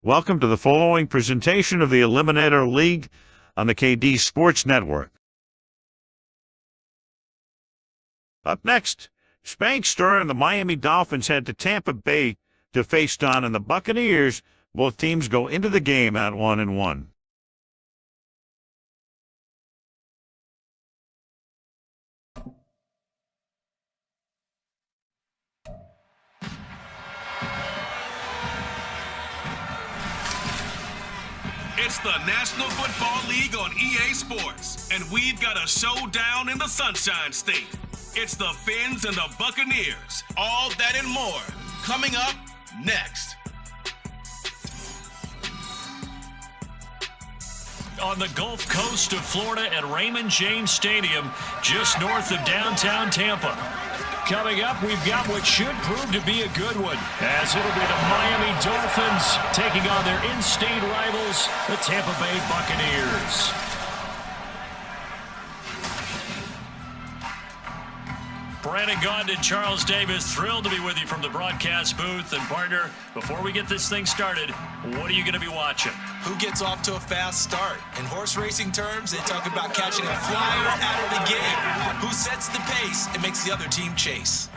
Welcome to the following presentation of the Eliminator League on the KD Sports Network. Up next, SPKSTR and the Miami Dolphins head to Tampa Bay to face Don and the Buccaneers. Both teams go into the game at 1-1. It's the National Football League on EA Sports, and we've got a showdown in the Sunshine State. It's the Fins and the Buccaneers. All that and more coming up next. On the Gulf Coast of Florida at Raymond James Stadium, just north of downtown Tampa. Coming up, we've got what should prove to be a good one, as it'll be the Miami Dolphins taking on their in-state rivals, the Tampa Bay Buccaneers. Brandon Gaudin and Charles Davis, thrilled to be with you from the broadcast booth. And partner, before we get this thing started, what are you going to be watching? Who gets off to a fast start? In horse racing terms, they talk about catching a flyer out of the gate. Who sets the pace and makes the other team chase?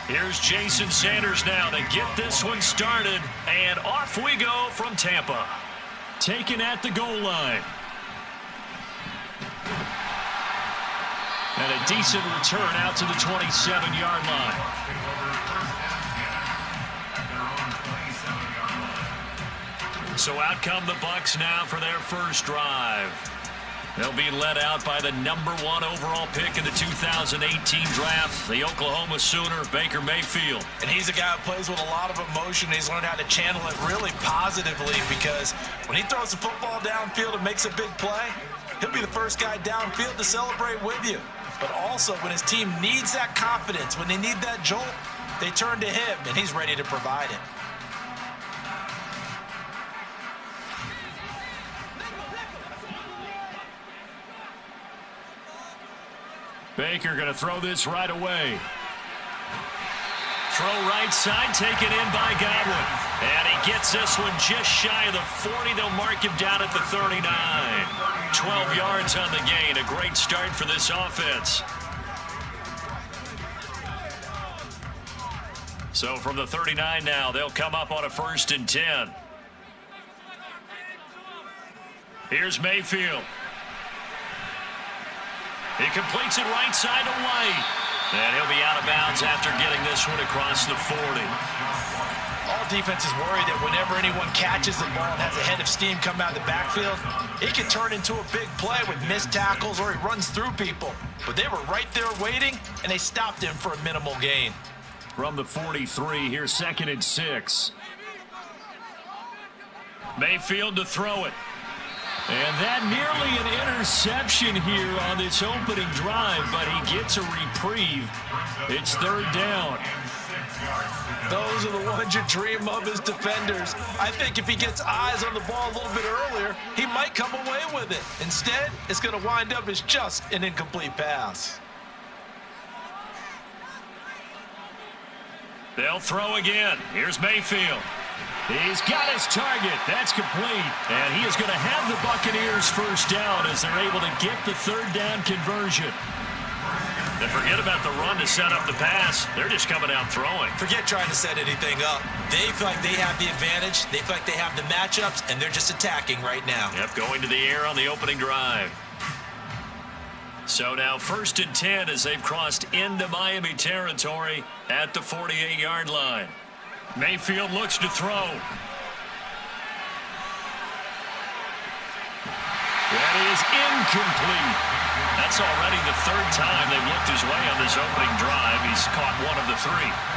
Here's Jason Sanders now to get this one started, and off we go from Tampa. Taken at the goal line. And a decent return out to the 27-yard line. So out come the Bucs now for their first drive. They'll be led out by the #1 overall pick in the 2018 draft, the Oklahoma Sooner, Baker Mayfield. And he's a guy who plays with a lot of emotion. He's learned how to channel it really positively, because when he throws the football downfield and makes a big play, he'll be the first guy downfield to celebrate with you. But also, when his team needs that confidence, when they need that jolt, they turn to him, and he's ready to provide it. Baker going to throw this right away. Throw right side, taken in by Godwin. And he gets this one just shy of the 40. They'll mark him down at the 39. 12 yards on the gain. A great start for this offense. So from the 39 now, they'll come up on a 1st and 10. Here's Mayfield. He completes it right side to White. And he'll be out of bounds after getting this one across the 40. All defenses worry that whenever anyone catches the ball and has a head of steam come out of the backfield, it can turn into a big play with missed tackles or he runs through people. But they were right there waiting, and they stopped him for a minimal gain. From the 43, here's 2nd and 6. Mayfield to throw it. And that nearly an interception here on this opening drive, but he gets a reprieve. It's 3rd down. Those are the ones you dream of as defenders. I think if he gets eyes on the ball a little bit earlier, he might come away with it. Instead, it's going to wind up as just an incomplete pass. They'll throw again. Here's Mayfield. He's got his target. That's complete. And he is going to have the Buccaneers first down as they're able to get the 3rd down conversion. Then forget about the run to set up the pass. They're just coming out throwing. Forget trying to set anything up. They feel like they have the advantage. They feel like they have the matchups, and they're just attacking right now. Yep, going to the air on the opening drive. So now 1st and 10 as they've crossed into Miami territory at the 48-yard line. Mayfield looks to throw. That is incomplete. That's already the 3rd time they've looked his way on this opening drive. He's caught 1 of the 3.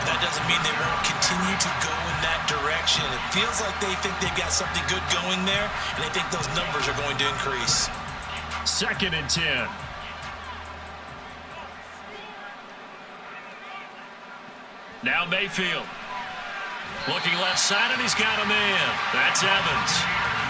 That doesn't mean they won't continue to go in that direction. It feels like they think they've got something good going there, and they think those numbers are going to increase. 2nd and 10. Now Mayfield. Looking left side, and he's got a man. That's Evans.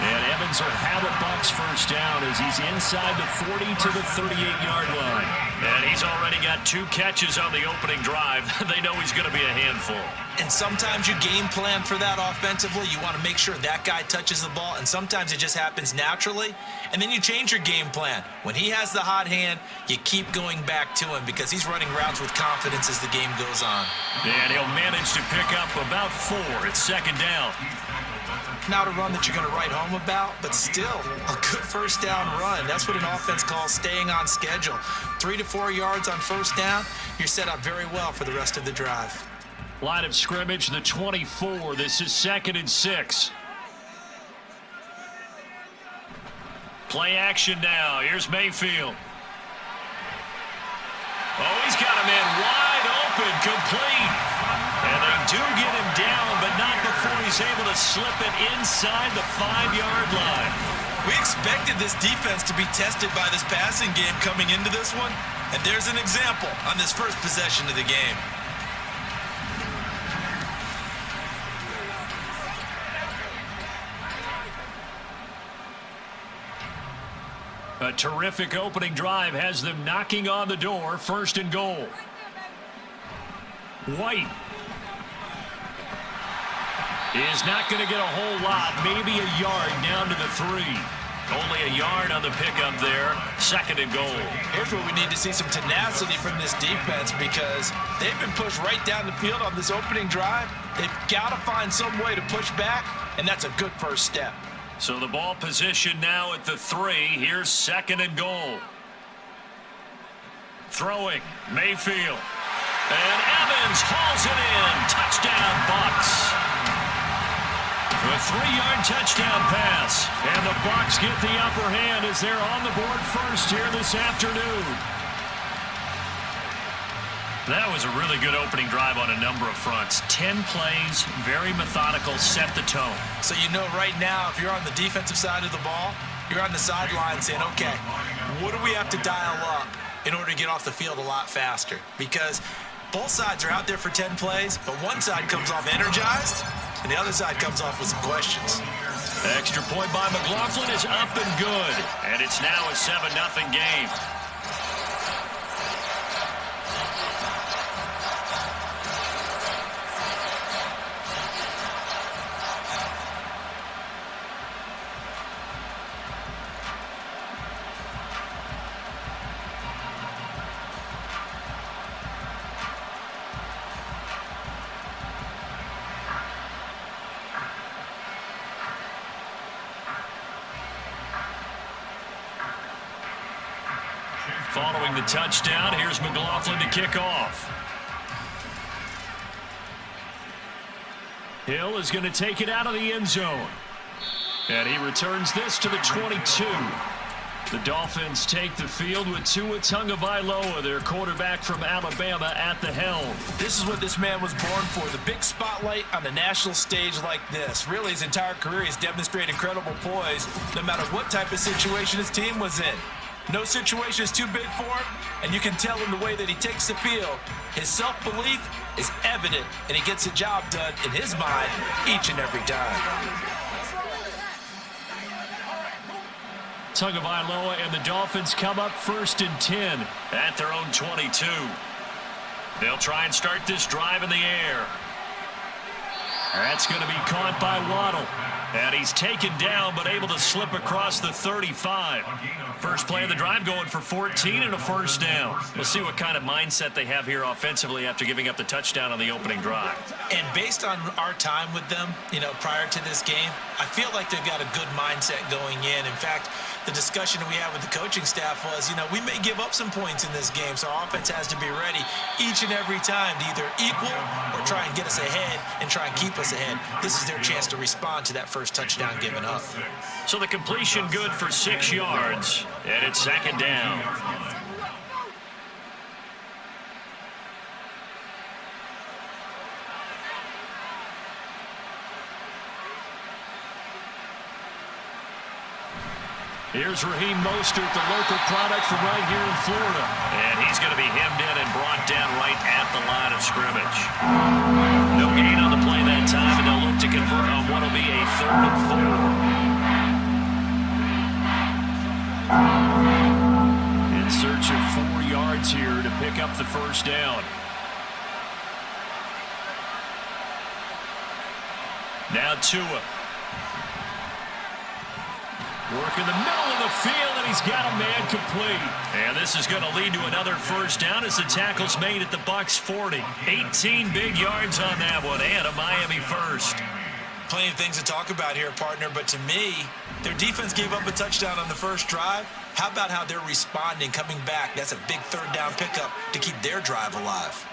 And Evans will have a Bucs first down as he's inside the 40 to the 38-yard line. And he's already got 2 catches on the opening drive. They know he's going to be a handful. And sometimes you game plan for that offensively. You want to make sure that guy touches the ball, and sometimes it just happens naturally. And then you change your game plan. When he has the hot hand, you keep going back to him because he's running routes with confidence as the game goes on. And he'll manage to pick up about 4 at 2nd down. Not a run that you're going to write home about, but still a good first down run. That's what an offense calls staying on schedule. 3 to 4 yards on first down, you're set up very well for the rest of the drive. Line of scrimmage, the 24. This is 2nd and 6. Play action now. Here's Mayfield. Oh, he's got a man wide open, complete. And they do get him down, but not before he's able to slip it inside the 5-yard line. We expected this defense to be tested by this passing game coming into this one, and there's an example on this first possession of the game. A terrific opening drive has them knocking on the door. 1st and goal. White is not going to get a whole lot, maybe a yard down to the 3. Only a yard on the pickup there. 2nd and goal. Here's where we need to see some tenacity from this defense because they've been pushed right down the field on this opening drive. They've got to find some way to push back, and that's a good first step. So the ball position now at the 3. Here's 2nd and goal. Throwing, Mayfield. And Evans hauls it in. Touchdown, Bucs. A 3-yard touchdown pass. And the Bucs get the upper hand as they're on the board first here this afternoon. That was a really good opening drive on a number of fronts. 10 plays, very methodical, set the tone. So you know right now, if you're on the defensive side of the ball, you're on the sideline saying, okay, what do we have to dial up in order to get off the field a lot faster? Because both sides are out there for 10 plays, but one side comes off energized, and the other side comes off with some questions. Extra point by McLaughlin is up and good, and it's now a 7-0 game. Following the touchdown, here's McLaughlin to kick off. Hill is going to take it out of the end zone. And he returns this to the 22. The Dolphins take the field with Tua Tagovailoa, their quarterback from Alabama, at the helm. This is what this man was born for, the big spotlight on the national stage like this. Really, his entire career he's demonstrated incredible poise no matter what type of situation his team was in. No situation is too big for him, and you can tell in the way that he takes the field. His self-belief is evident, and he gets the job done in his mind each and every time. Tagovailoa and the Dolphins come up 1st and 10 at their own 22. They'll try and start this drive in the air. That's going to be caught by Waddle. And he's taken down, but able to slip across the 35. First play of the drive going for 14 and a first down. We'll see what kind of mindset they have here offensively after giving up the touchdown on the opening drive. And based on our time with them, prior to this game, I feel like they've got a good mindset going in. In fact, the discussion we had with the coaching staff was, we may give up some points in this game, so our offense has to be ready each and every time to either equal or try and get us ahead and try and keep us ahead. This is their chance to respond to that first touchdown given up. So the completion good for 6 yards, and it's second down. Here's Raheem Mostert, the local product from right here in Florida. And he's going to be hemmed in and brought down right at the line of scrimmage. No gain on the play that time, and they'll look to convert on what will be a 3rd and 4. In search of 4 yards here to pick up the first down. Now Tua. Work in the middle of the field, and he's got a man complete. And this is going to lead to another first down as the tackle's made at the Bucs 40. 18 big yards on that one, and a Miami first. Plenty of things to talk about here, partner, but to me, their defense gave up a touchdown on the first drive. How about how they're responding, coming back? That's a big 3rd down pickup to keep their drive alive.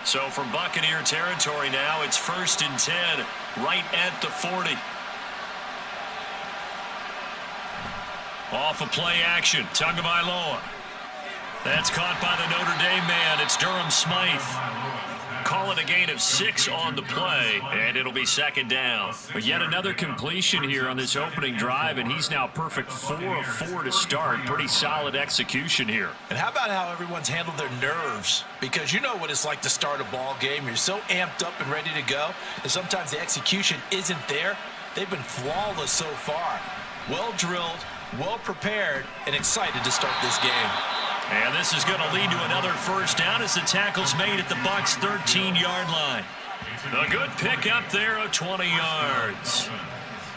So from Buccaneer territory now, it's 1st and 10, right at the 40. Off of play action, Tagovailoa. That's caught by the Notre Dame man. It's Durham Smythe. Call it a gain of 6 on the play, and it'll be second down. But yet another completion here on this opening drive, and he's now perfect 4 of 4 to start. Pretty solid execution here. And how about how everyone's handled their nerves? Because you know what it's like to start a ball game. You're so amped up and ready to go, and sometimes the execution isn't there. They've been flawless so far. Well drilled, well prepared, and excited to start this game. And this is going to lead to another first down as the tackle's made at the Bucs' 13-yard line. A good pickup there of 20 yards.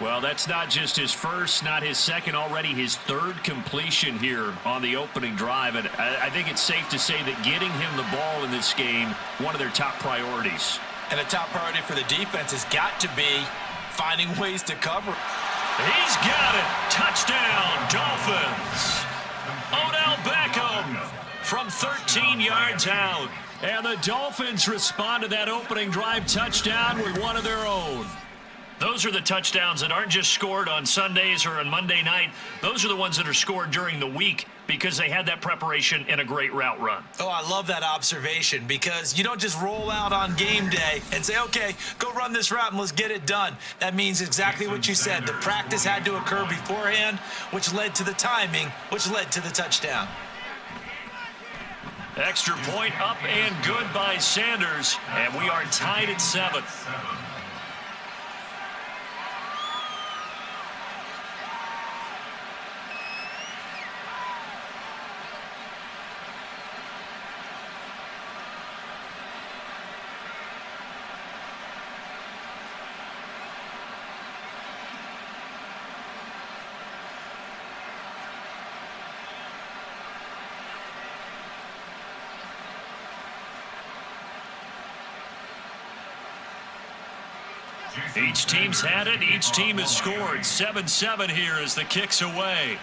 Well, that's not just his first, not his second, already his 3rd completion here on the opening drive. And I think it's safe to say that getting him the ball in this game, one of their top priorities. And a top priority for the defense has got to be finding ways to cover. He's got it. Touchdown, Dolphins. Odell Beckham from 13 yards out. And the Dolphins respond to that opening drive touchdown with one of their own. Those are the touchdowns that aren't just scored on Sundays or on Monday night. Those are the ones that are scored during the week because they had that preparation and a great route run. Oh, I love that observation because you don't just roll out on game day and say, okay, go run this route and let's get it done. That means exactly what you said. The practice had to occur beforehand, which led to the timing, which led to the touchdown. Extra point up and good by Sanders, and we are tied at 7. Each team's had it. Each team has scored. 7-7 here as the kick's away.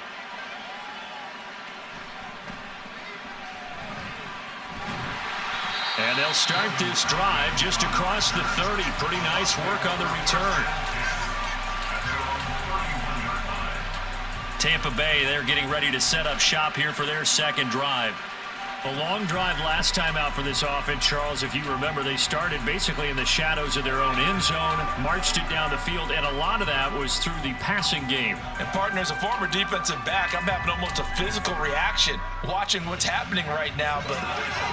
And they'll start this drive just across the 30. Pretty nice work on the return. Tampa Bay, they're getting ready to set up shop here for their second drive. A long drive last time out for this offense, Charles. If you remember, they started basically in the shadows of their own end zone, marched it down the field, and a lot of that was through the passing game. And partner, as a former defensive back, I'm having almost a physical reaction watching what's happening right now. But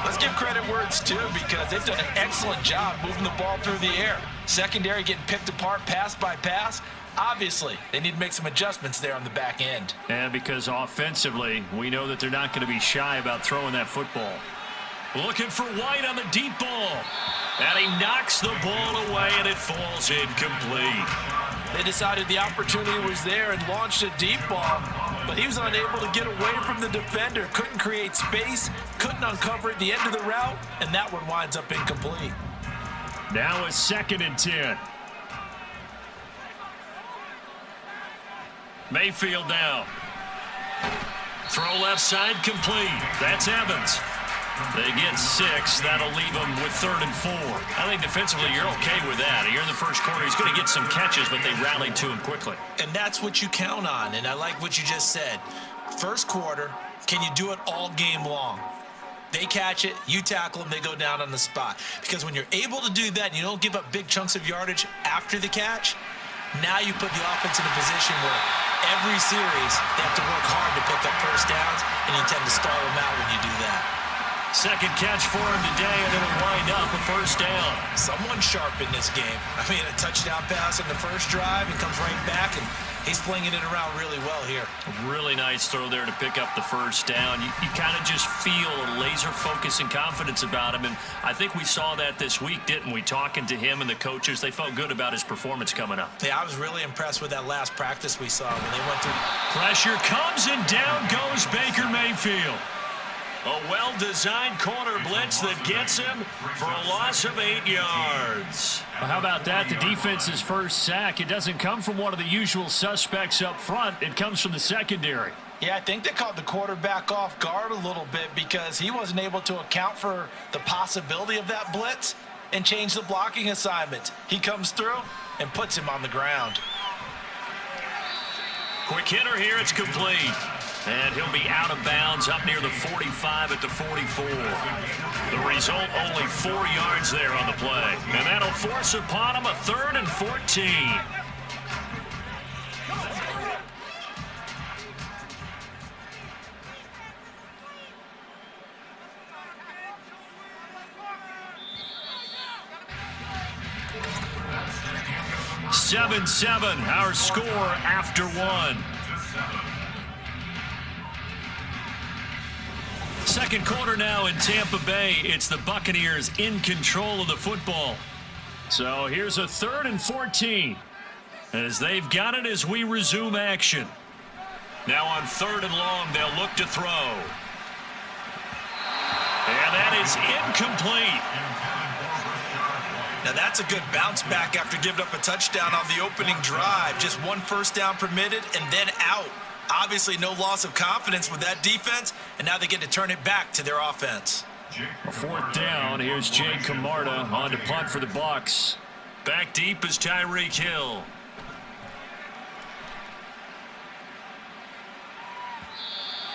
let's give credit where it's due because they've done an excellent job moving the ball through the air. Secondary getting picked apart pass by pass. Obviously, they need to make some adjustments there on the back end. And because offensively, we know that they're not going to be shy about throwing that football. Looking for White on the deep ball. And he knocks the ball away, and it falls incomplete. They decided the opportunity was there and launched a deep ball, but he was unable to get away from the defender, couldn't create space, couldn't uncover at the end of the route, and that one winds up incomplete. Now a 2nd and 10. Mayfield now. Throw left side complete. That's Evans. They get 6. That'll leave them with 3rd and 4. I think defensively you're okay with that. Here in the first quarter, he's going to get some catches, but they rallied to him quickly. And that's what you count on, and I like what you just said. First quarter, can you do it all game long? They catch it, you tackle them, they go down on the spot. Because when you're able to do that and you don't give up big chunks of yardage after the catch, now you put the offense in a position where every series they have to work hard to pick up first downs, and you tend to stall them out when you do that. Second catch for him today, and it'll wind up a first down. Someone sharp in this game. I mean, a touchdown pass on the first drive and comes right back, and he's flinging it around really well here. A really nice throw there to pick up the first down. You kind of just feel a laser focus and confidence about him, and I think we saw that this week, didn't we? Talking to him and the coaches, they felt good about his performance coming up. Yeah, I was really impressed with that last practice we saw when they went through. Pressure comes, and down goes Baker Mayfield. A well-designed corner blitz that gets him for a loss of 8 yards. Well, how about that? The defense's first sack. It doesn't come from one of the usual suspects up front. It comes from the secondary. Yeah, I think they caught the quarterback off guard a little bit because he wasn't able to account for the possibility of that blitz and change the blocking assignment. He comes through and puts him on the ground. Quick hitter here. It's complete. And he'll be out of bounds up near the 45 at the 44. The result, only 4 yards there on the play. And that'll force upon him a 3rd and 14. (7-7), our score after 1. Second quarter now in Tampa Bay. It's the Buccaneers in control of the football. So here's a 3rd and 14 as they've got it as we resume action. Now on 3rd and long, they'll look to throw. And that is incomplete. Now that's a good bounce back after giving up a touchdown on the opening drive. Just 1 first down permitted and then out. Obviously no loss of confidence with that defense, and now they get to turn it back to their offense. A 4th down. Here's Jay Camarda on to punt for the Bucs. Back deep is Tyreek Hill.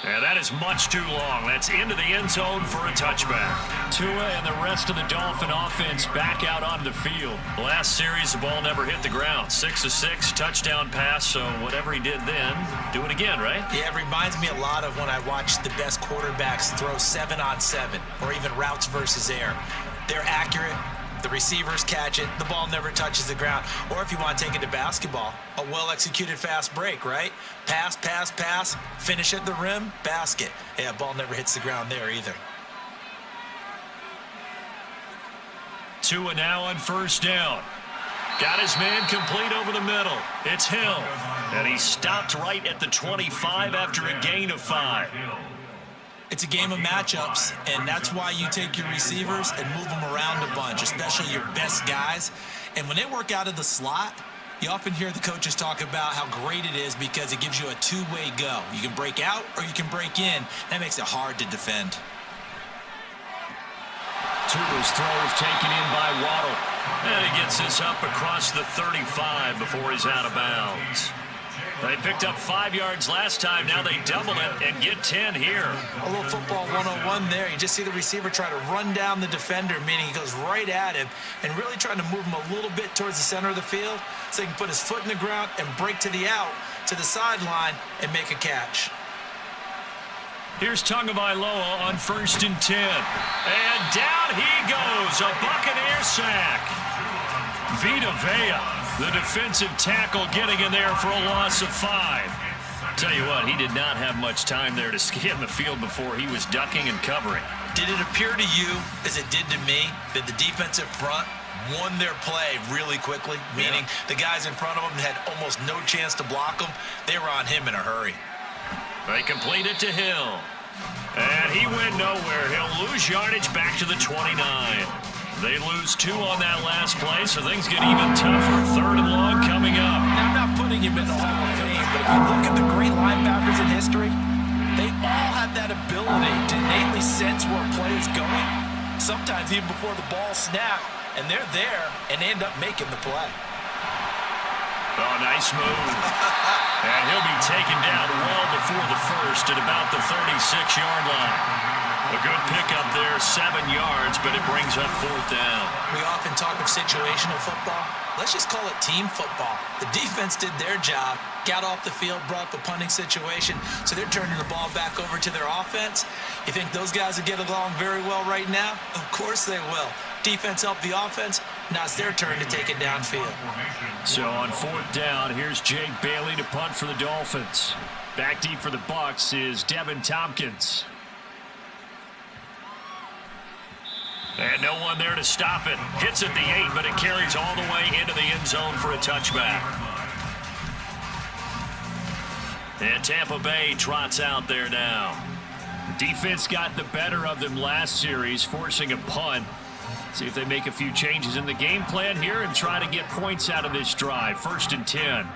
And that is much too long. That's into the end zone for a touchback. Tua and the rest of the Dolphin offense back out onto the field. Last series, the ball never hit the ground. 6 of 6, touchdown pass. So whatever he did then, do it again, right? Yeah, it reminds me a lot of when I watch the best quarterbacks throw 7-on-7 or even routes versus air. They're accurate. The receivers catch it. The ball never touches the ground. Or if you want to take it to basketball, a well-executed fast break, right? Pass, pass, pass, finish at the rim, basket. Yeah, ball never hits the ground there either. Tua now on 1st down. Got his man complete over the middle. It's Hill. And he stopped right at the 25 after a gain of 5. It's a game of matchups, and that's why you take your receivers and move them around a bunch, especially your best guys. And when they work out of the slot, you often hear the coaches talk about how great it is because it gives you a two-way go. You can break out or you can break in. That makes it hard to defend. Tua's throw is taken in by Waddle. And he gets this up across the 35 before he's out of bounds. They picked up 5 yards last time. Now they double it and get 10 here. A little football 101 there. You just see the receiver try to run down the defender, meaning he goes right at him and really trying to move him a little bit towards the center of the field so he can put his foot in the ground and break to the out, to the sideline, and make a catch. Here's Tagovailoa on 1st and 10. And down he goes. A Buccaneer sack. Vita Vea, the defensive tackle, getting in there for a loss of 5. Tell you what, he did not have much time there to scan the field before he was ducking and covering. Did it appear to you, as it did to me, that the defensive front won their play really quickly, meaning the guys in front of him had almost no chance to block him. They were on him in a hurry. They complete it to Hill. And he went nowhere. He'll lose yardage back to the 29. They lose 2 on that last play, so things get even tougher. 3rd and long coming up. Now, I'm not putting him in the Hall of Fame, but if you look at the great linebackers in history, they all have that ability to innately sense where a play is going, sometimes even before the ball snaps, and they're there and end up making the play. Oh, nice move. And he'll be taken down well before the first at about the 36-yard line. A good pickup there, 7 yards, but it brings up 4th down. We often talk of situational football. Let's just call it team football. The defense did their job, got off the field, brought the punting situation, so they're turning the ball back over to their offense. You think those guys will get along very well right now? Of course they will. Defense helped the offense. Now it's their turn to take it downfield. So on 4th down, here's Jake Bailey to punt for the Dolphins. Back deep for the Bucs is Devin Tompkins. And no one there to stop it. Hits at the 8, but it carries all the way into the end zone for a touchback. And Tampa Bay trots out there now. Defense got the better of them last series, forcing a punt. See if they make a few changes in the game plan here and try to get points out of this drive. 1st and 10.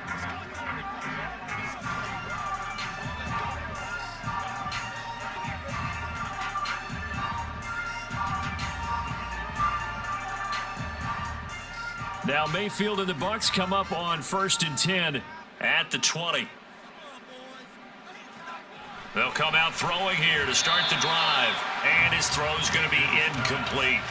Now Mayfield and the Bucs come up on 1st and 10 at the 20. They'll come out throwing here to start the drive. And his throw's going to be incomplete.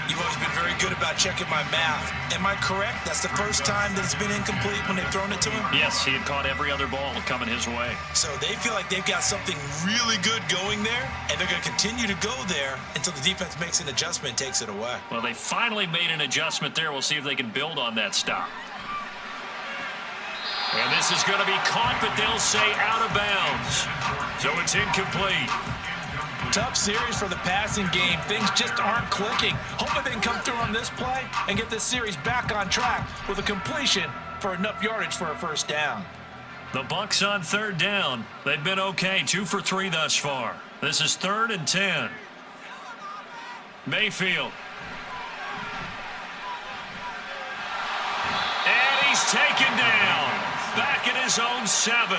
You've always been very good about checking my math. Am I correct? That's the first time that it's been incomplete when they've thrown it to him? Yes, he had caught every other ball coming his way. So they feel like they've got something really good going there, and they're going to continue to go there until the defense makes an adjustment and takes it away. Well, they finally made an adjustment there. We'll see if they can build on that stop. And this is going to be caught, but they'll say out of bounds. So it's incomplete. Tough series for the passing game. Things just aren't clicking. Hoping they can come through on this play and get this series back on track with a completion for enough yardage for a 1st down. The Bucs on 3rd down. They've been okay, 2 for 3 thus far. This is 3rd and 10. Mayfield. And he's taken down. Back at his own 7.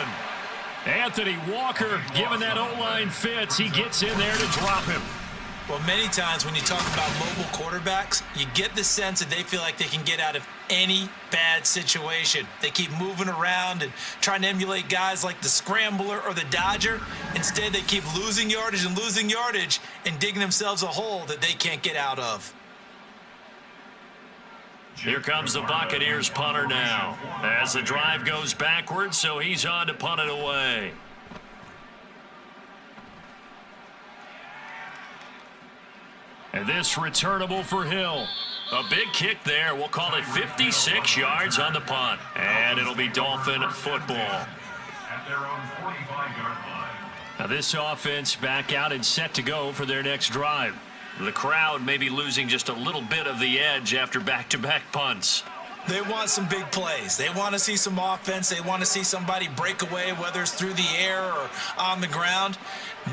Anthony Walker, given that O-line fits, he gets in there to drop him. Well, many times when you talk about mobile quarterbacks, you get the sense that they feel like they can get out of any bad situation. They keep moving around and trying to emulate guys like the Scrambler or the Dodger. Instead, they keep losing yardage and digging themselves a hole that they can't get out of. Here comes the Buccaneers punter now as the drive goes backwards, so he's on to punt it away. And this returnable for Hill. A big kick there. We'll call it 56 yards on the punt. And it'll be Dolphin football. At their own 45-yard line. Now this offense back out and set to go for their next drive. The crowd may be losing just a little bit of the edge after back-to-back punts. They want some big plays. They want to see some offense. They want to see somebody break away, whether it's through the air or on the ground.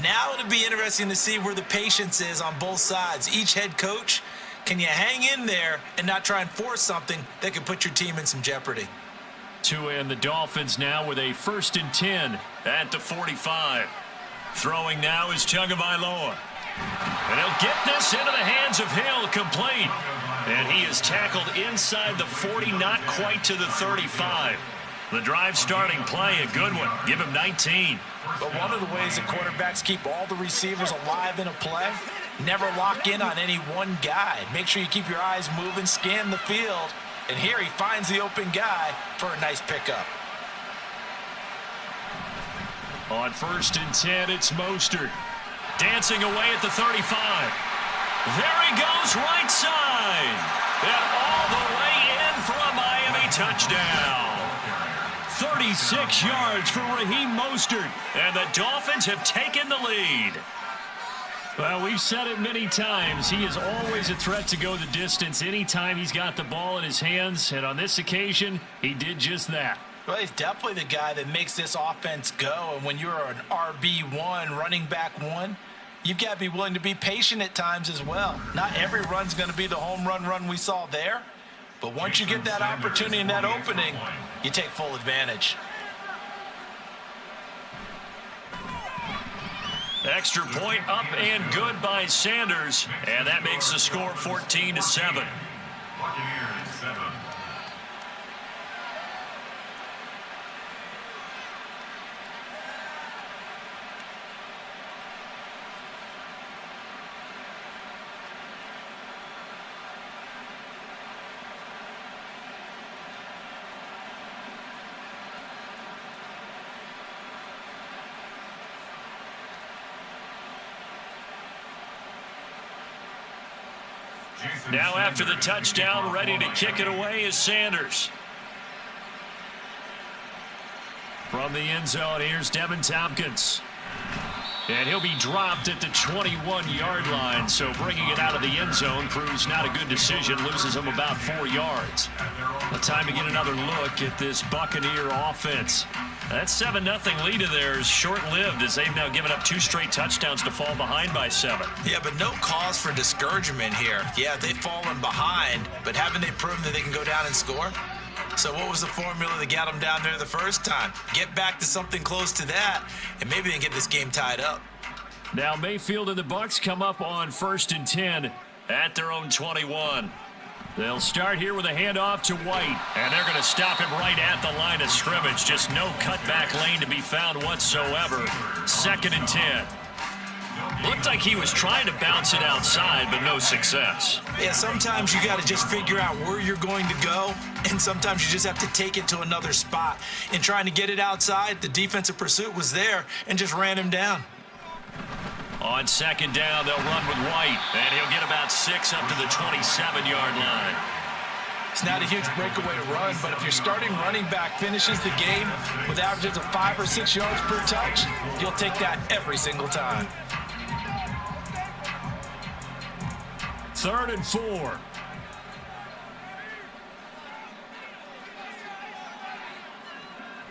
Now it'll be interesting to see where the patience is on both sides. Each head coach, can you hang in there and not try and force something that could put your team in some jeopardy? To end the Dolphins now with a 1st and 10 at the 45. Throwing now is Tagovailoa. And he'll get this into the hands of Hill, complete. And he is tackled inside the 40, not quite to the 35. The drive starting play, a good one. Give him 19. But one of the ways that quarterbacks keep all the receivers alive in a play, never lock in on any one guy. Make sure you keep your eyes moving, scan the field. And here he finds the open guy for a nice pickup. On 1st and 10, it's Mostert. Dancing away at the 35. There he goes, right side. And all the way in for a Miami touchdown. 36 yards for Raheem Mostert. And the Dolphins have taken the lead. Well, we've said it many times. He is always a threat to go the distance anytime he's got the ball in his hands. And on this occasion, he did just that. Well, he's definitely the guy that makes this offense go. And when you're an RB1, running back one, you've got to be willing to be patient at times as well. Not every run's going to be the home run we saw there. But once you get that opportunity and that opening, you take full advantage. Extra point up and good by Sanders. And that makes the score 14-7. Buccaneers 7. Now after the touchdown, ready to kick it away is Sanders. From the end zone, here's Devin Tompkins. And he'll be dropped at the 21-yard line, so bringing it out of the end zone proves not a good decision, loses him about 4 yards. The time to get another look at this Buccaneer offense. That 7-0 lead of theirs short-lived as they've now given up 2 straight touchdowns to fall behind by 7. Yeah, but no cause for discouragement here. Yeah, they've fallen behind, but haven't they proven that they can go down and score? So what was the formula that got them down there the first time? Get back to something close to that, and maybe they can get this game tied up. Now Mayfield and the Bucs come up on 1st and 10 at their own 21. They'll start here with a handoff to White, and they're going to stop him right at the line of scrimmage. Just no cutback lane to be found whatsoever. 2nd and 10. Looked like he was trying to bounce it outside, but no success. Yeah, sometimes you got to just figure out where you're going to go, and sometimes you just have to take it to another spot. In trying to get it outside, the defensive pursuit was there and just ran him down. On 2nd down, they'll run with White, and he'll get about 6 up to the 27-yard line. It's not a huge breakaway to run, but if your starting running back finishes the game with averages of 5 or 6 yards per touch, you'll take that every single time. 3rd and 4.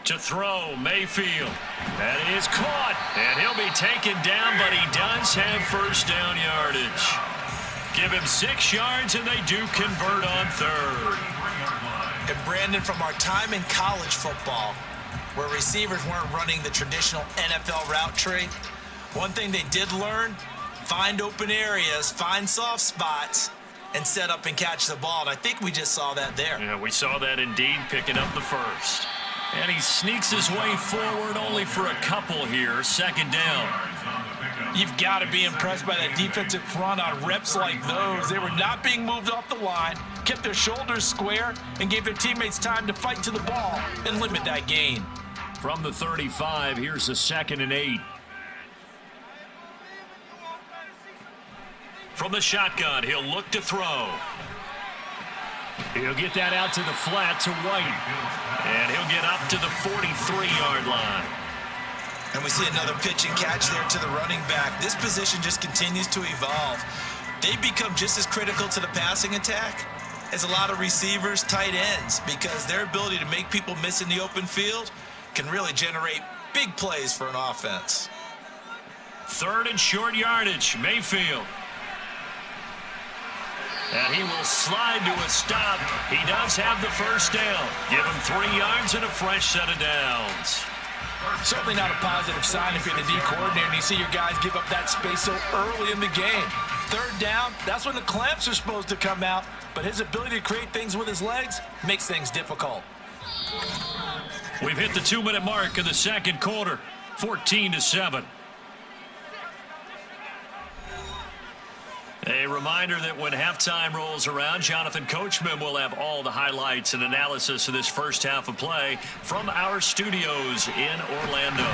To throw, Mayfield. That is caught, and he'll be taken down, but he does have 1st down yardage. Give him 6 yards, and they do convert on 3rd. And Brandon, from our time in college football, where receivers weren't running the traditional NFL route tree, one thing they did learn, find open areas, find soft spots, and set up and catch the ball. And I think we just saw that there. Yeah, we saw that indeed, picking up the 1st. And he sneaks his way forward only for a couple here. 2nd down. You've got to be impressed by that defensive front on reps like those. They were not being moved off the line, kept their shoulders square, and gave their teammates time to fight to the ball and limit that gain. From the 35, here's the 2nd and 8. From the shotgun, he'll look to throw. He'll get that out to the flat to White. And he'll get up to the 43-yard line. And we see another pitch and catch there to the running back. This position just continues to evolve. They become just as critical to the passing attack as a lot of receivers, tight ends, because their ability to make people miss in the open field can really generate big plays for an offense. 3rd and short yardage, Mayfield. And he will slide to a stop. He does have the 1st down. Give him 3 yards and a fresh set of downs. Certainly not a positive sign if you're the D coordinator and you see your guys give up that space so early in the game. 3rd down, that's when the clamps are supposed to come out, but his ability to create things with his legs makes things difficult. We've hit the 2-minute mark of the 2nd quarter, 14-7. A reminder that when halftime rolls around, Jonathan Coachman will have all the highlights and analysis of this first half of play from our studios in Orlando.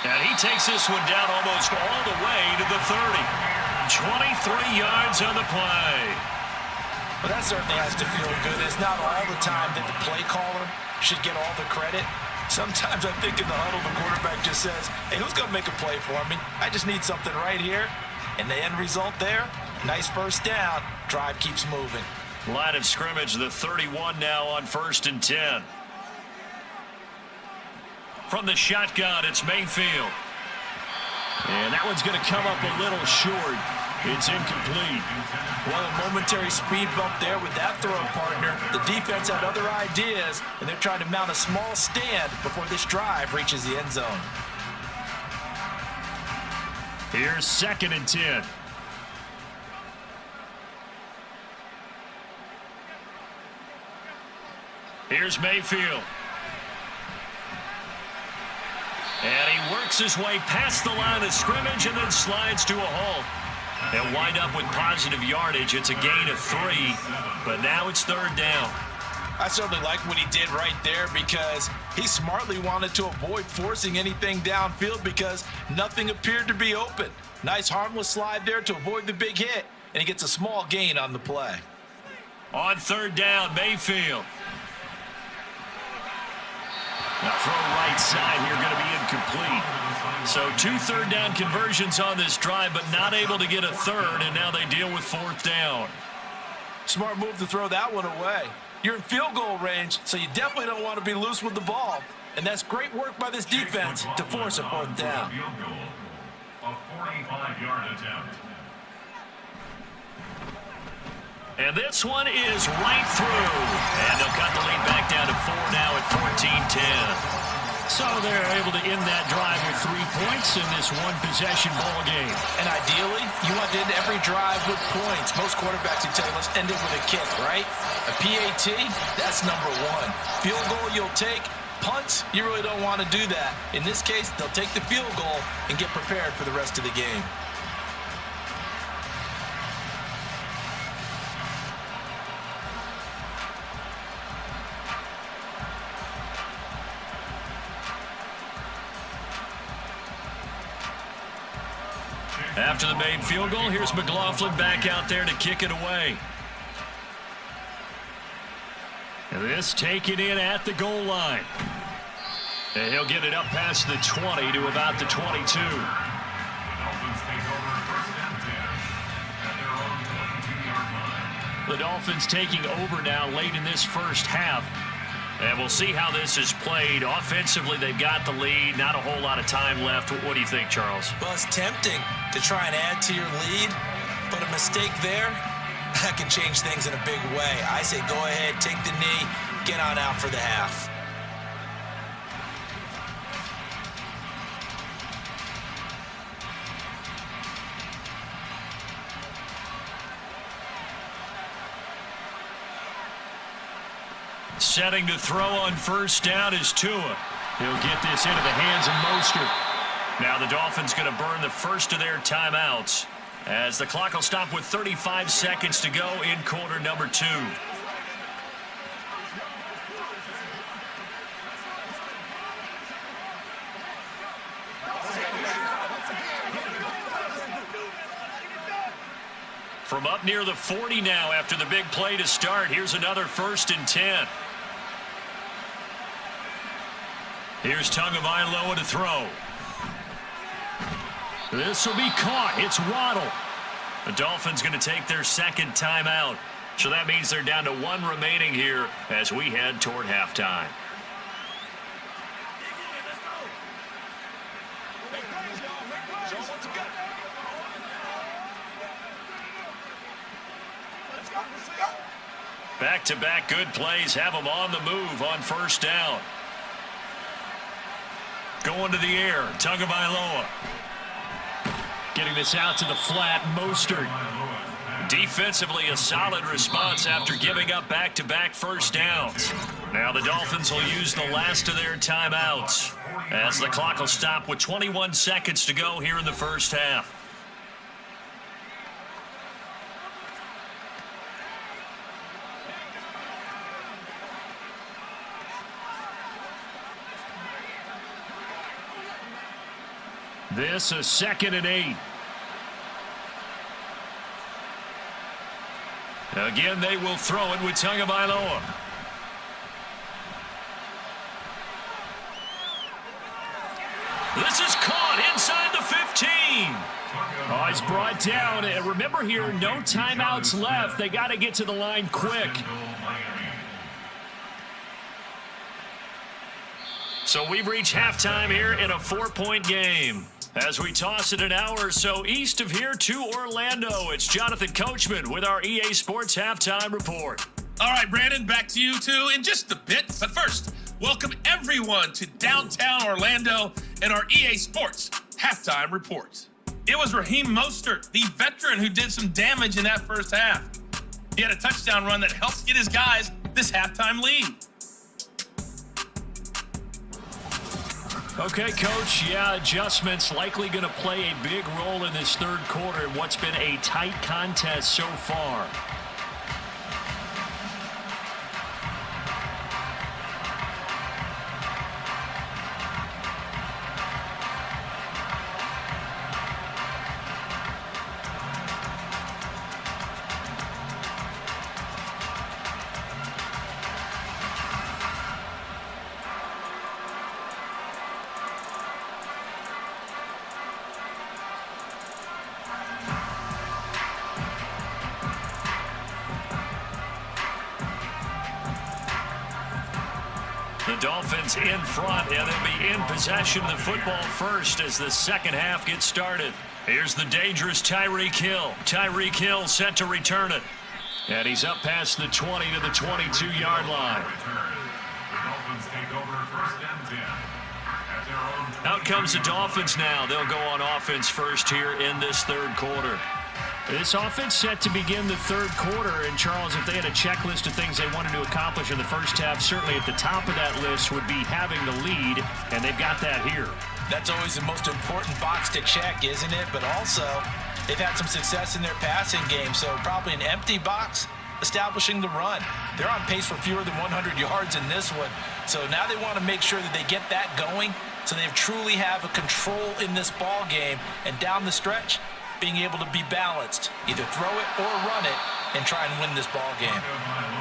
And he takes this one down almost all the way to the 30. 23 yards on the play. Well, that certainly has to feel good. It's not all the time that the play caller should get all the credit. Sometimes I think in the huddle, the quarterback just says, hey, who's going to make a play for me? I just need something right here. And the end result there, nice first down. Drive keeps moving. Line of scrimmage, the 31 now on 1st and 10. From the shotgun, it's Mayfield. And that one's going to come up a little short. It's incomplete. Well, a momentary speed bump there with that throw partner. The defense had other ideas, and they're trying to mount a small stand before this drive reaches the end zone. Here's 2nd and 10. Here's Mayfield. And he works his way past the line of scrimmage and then slides to a halt. They'll wind up with positive yardage. It's a gain of 3, but now it's 3rd down. I certainly like what he did right there because he smartly wanted to avoid forcing anything downfield because nothing appeared to be open. Nice harmless slide there to avoid the big hit, and he gets a small gain on the play. On 3rd down, Mayfield. Now throw right side here, going to be incomplete. So 2 3rd down conversions on this drive, but not able to get a 3rd, and now they deal with 4th down. Smart move to throw that one away. You're in field goal range, so you definitely don't want to be loose with the ball. And that's great work by this defense to force a 4th down. Field goal, a 45-yard attempt. And this one is right through. And they'll cut the lead back down to 4 now at 14-10. So they're able to end that drive with 3 points in this one-possession ball game. And ideally, you want to end every drive with points. Most quarterbacks would tell you, let's end it with a kick, right? A PAT, that's number 1. Field goal you'll take. Punts, you really don't want to do that. In this case, they'll take the field goal and get prepared for the rest of the game. After the made field goal, here's McLaughlin back out there to kick it away. And this taken in at the goal line. And he'll get it up past the 20 to about the 22. Dolphins take over 1st and 10 at their own 22-yard line. The Dolphins taking over now late in this first half. And we'll see how this is played. Offensively, they've got the lead. Not a whole lot of time left. What do you think, Charles? Well, it's tempting to try and add to your lead, but a mistake there, that can change things in a big way. I say go ahead, take the knee, get on out for the half. Setting to throw on 1st down is Tua. He'll get this into the hands of Mostert. Now the Dolphins going to burn the first of their timeouts as the clock will stop with 35 seconds to go in quarter number 2. From up near the 40 now after the big play to start, here's another 1st and 10. Here's Tagovailoa to throw. This will be caught. It's Waddle. The Dolphins going to take their 2nd timeout. So that means they're down to 1 remaining here as we head toward halftime. Back-to-back good plays have them on the move on 1st down. Going to the air, Tagovailoa. Getting this out to the flat, Mostert. Defensively, a solid response after giving up back-to-back 1st downs. Now the Dolphins will use the last of their timeouts as the clock will stop with 21 seconds to go here in the first half. This a 2nd and 8. Again, they will throw it with Tagovailoa. This is caught inside the 15. Oh, he's brought down. And remember here, no timeouts left. They got to get to the line quick. So we've reached halftime here in a 4-point game. As we toss it an hour or so east of here to Orlando, it's Jonathan Coachman with our EA Sports Halftime Report. All right, Brandon, back to you two in just a bit. But first, welcome everyone to downtown Orlando and our EA Sports Halftime Report. It was Raheem Mostert, the veteran, who did some damage in that first half. He had a touchdown run that helped get his guys this halftime lead. Okay, Coach, yeah, adjustments likely going to play a big role in this third quarter in what's been a tight contest so far. The Dolphins in front, and they'll be in possession of the football first as the second half gets started. Here's the dangerous Tyreek Hill. Tyreek Hill set to return it. And he's up past the 20 to the 22-yard line. Out comes the Dolphins now. They'll go on offense first here in this third quarter. This offense set to begin the third quarter, and Charles, if they had a checklist of things they wanted to accomplish in the first half, certainly at the top of that list would be having the lead, and they've got that here. That's always the most important box to check, isn't it? But also, they've had some success in their passing game, so probably an empty box establishing the run. They're on pace for fewer than 100 yards in this one, so now they want to make sure that they get that going so they truly have a control in this ball game, and down the stretch, being able to be balanced, either throw it or run it, and try and win this ball game.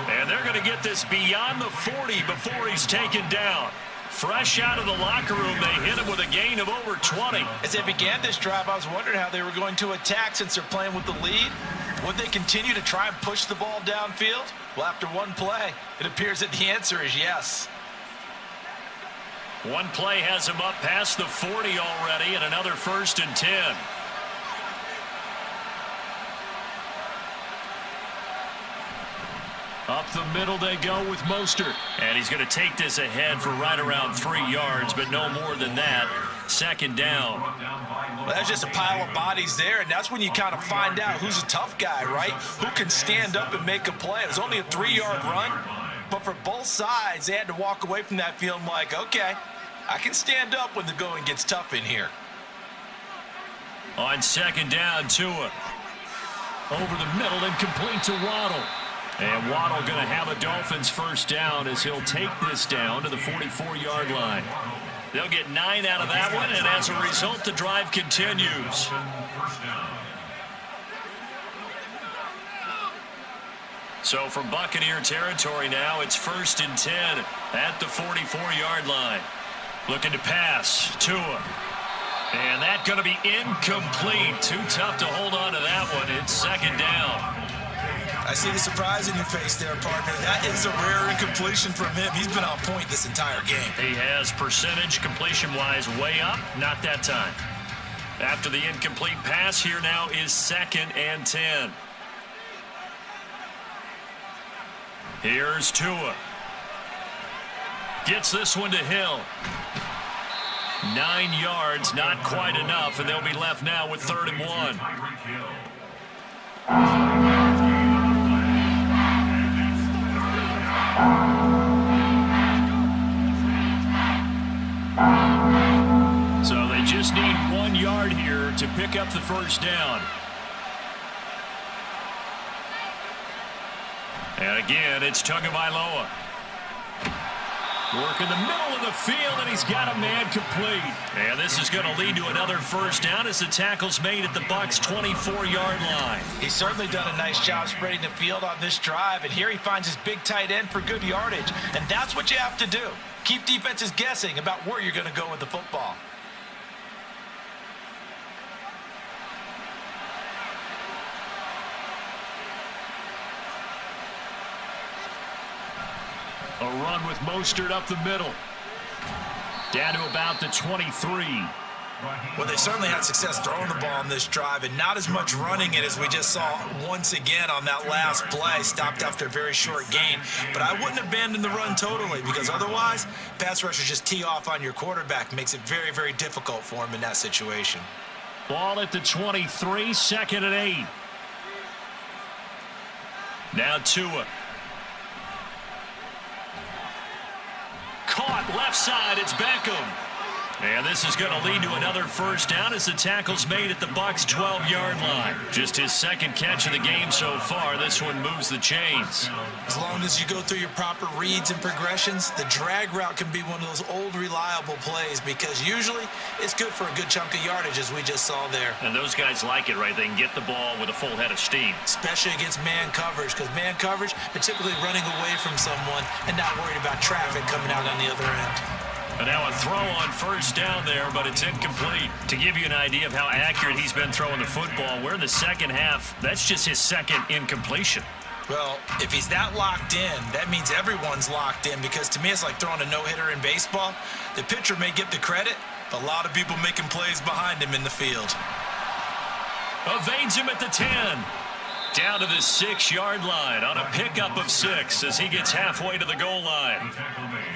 And they're going to get this beyond the 40 before he's taken down. Fresh out of the locker room, they hit him with a gain of over 20. As they began this drive, I was wondering how they were going to attack since they're playing with the lead. Would they continue to try and push the ball downfield? Well, after one play, it appears that the answer is yes. One play has him up past the 40 already, and another 1st and 10. Up the middle they go with Mostert. And he's going to take this ahead for right around 3 yards, but no more than that. Second down. Well, that's just a pile of bodies there, and that's when you kind of find out who's a tough guy, right? Who can stand up and make a play. It was only a 3-yard run, but for both sides, they had to walk away from that feeling like, okay, I can stand up when the going gets tough in here. On second down, Tua. Over the middle and complete to Waddle. And Waddle going to have a Dolphins first down as he'll take this down to the 44-yard line. They'll get 9 out of that one, and as a result, the drive continues. So from Buccaneer territory now, it's 1st and 10 at the 44-yard line. Looking to pass, Tua. And that going to be incomplete. Too tough to hold on to that one. It's second down. I see the surprise in your face there, partner. That is a rare incompletion from him. He's been on point this entire game. He has percentage completion-wise way up. Not that time. After the incomplete pass, here now is 2nd and 10. Here's Tua. Gets this one to Hill. 9 yards, not quite enough, and they'll be left now with 3rd and 1. So they just need 1 yard here to pick up the first down. And again, it's Tagovailoa. Work in the middle of the field, and he's got a man complete. And this is going to lead to another first down as the tackle's made at the Bucs' 24-yard line. He's certainly done a nice job spreading the field on this drive, and here he finds his big tight end for good yardage. And that's what you have to do. Keep defenses guessing about where you're going to go with the football. A run with Mostert up the middle. Down to about the 23. Well, they certainly had success throwing the ball on this drive and not as much running it as we just saw once again on that last play. Stopped after a very short gain. But I wouldn't abandon the run totally because otherwise, pass rushers just tee off on your quarterback. Makes it very, very difficult for him in that situation. Ball at the 23, 2nd and 8. Now Tua. Caught left side, it's Beckham. And this is going to lead to another first down as the tackle's made at the Bucs' 12-yard line. Just his second catch of the game so far. This one moves the chains. As long as you go through your proper reads and progressions, the drag route can be one of those old reliable plays because usually it's good for a good chunk of yardage as we just saw there. And those guys like it, right? They can get the ball with a full head of steam. Especially against man coverage because man coverage, they're typically running away from someone and not worried about traffic coming out on the other end. And now a throw on first down there, but it's incomplete. To give you an idea of how accurate he's been throwing the football, we're in the second half. That's just his second incompletion. Well, if he's that locked in, that means everyone's locked in because to me it's like throwing a no-hitter in baseball. The pitcher may get the credit, but a lot of people making plays behind him in the field. Evades him at the 10. Down to the 6-yard line on a pickup of 6 as he gets halfway to the goal line.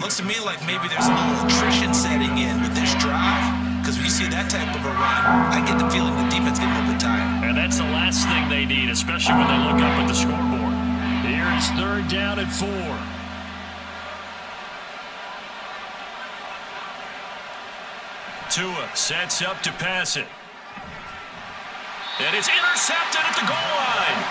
Looks to me like maybe there's a little attrition setting in with this drive because when you see that type of a run, I get the feeling the defense getting a little bit tired. And that's the last thing they need, especially when they look up at the scoreboard. Here is 3rd down and 4. Tua sets up to pass it. And it's intercepted at the goal line.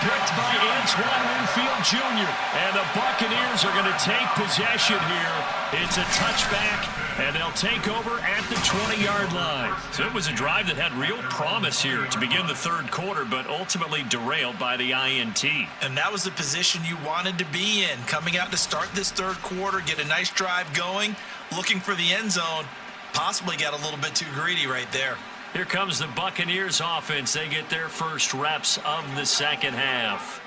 Picked by Antoine Winfield Jr. And the Buccaneers are going to take possession here. It's a touchback, and they'll take over at the 20-yard line. So it was a drive that had real promise here to begin the 3rd quarter, but ultimately derailed by the INT. And that was the position you wanted to be in. Coming out to start this 3rd quarter, get a nice drive going, looking for the end zone. Possibly got a little bit too greedy right there. Here comes the Buccaneers offense. They get their first reps of the second half.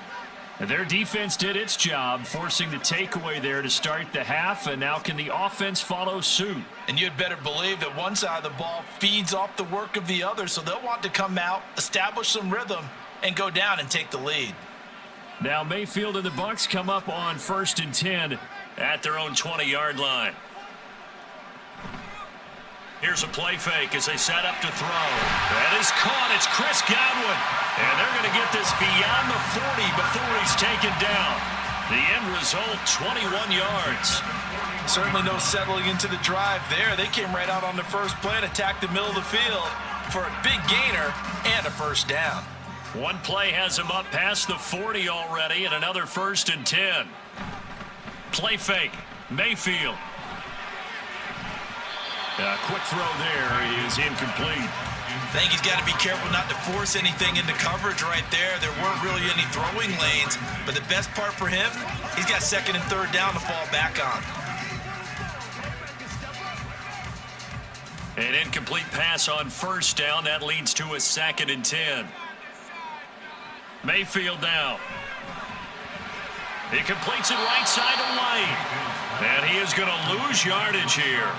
And their defense did its job, forcing the takeaway there to start the half, and now can the offense follow suit? And you'd better believe that one side of the ball feeds off the work of the other, so they'll want to come out, establish some rhythm, and go down and take the lead. Now Mayfield and the Bucs come up on 1st and 10 at their own 20-yard line. Here's a play fake as they set up to throw. That is caught. It's Chris Godwin. And they're going to get this beyond the 40 before he's taken down. The end result, 21 yards. Certainly no settling into the drive there. They came right out on the first play and attacked the middle of the field for a big gainer and a first down. One play has him up past the 40 already, and another 1st and 10. Play fake. Mayfield. Quick throw there is incomplete. I think he's got to be careful not to force anything into coverage right there. There weren't really any throwing lanes, but the best part for him, he's got 2nd and 3rd down to fall back on. An incomplete pass on 1st down. That leads to a 2nd and 10. Mayfield now. He completes it right side of lane. And he is going to lose yardage here.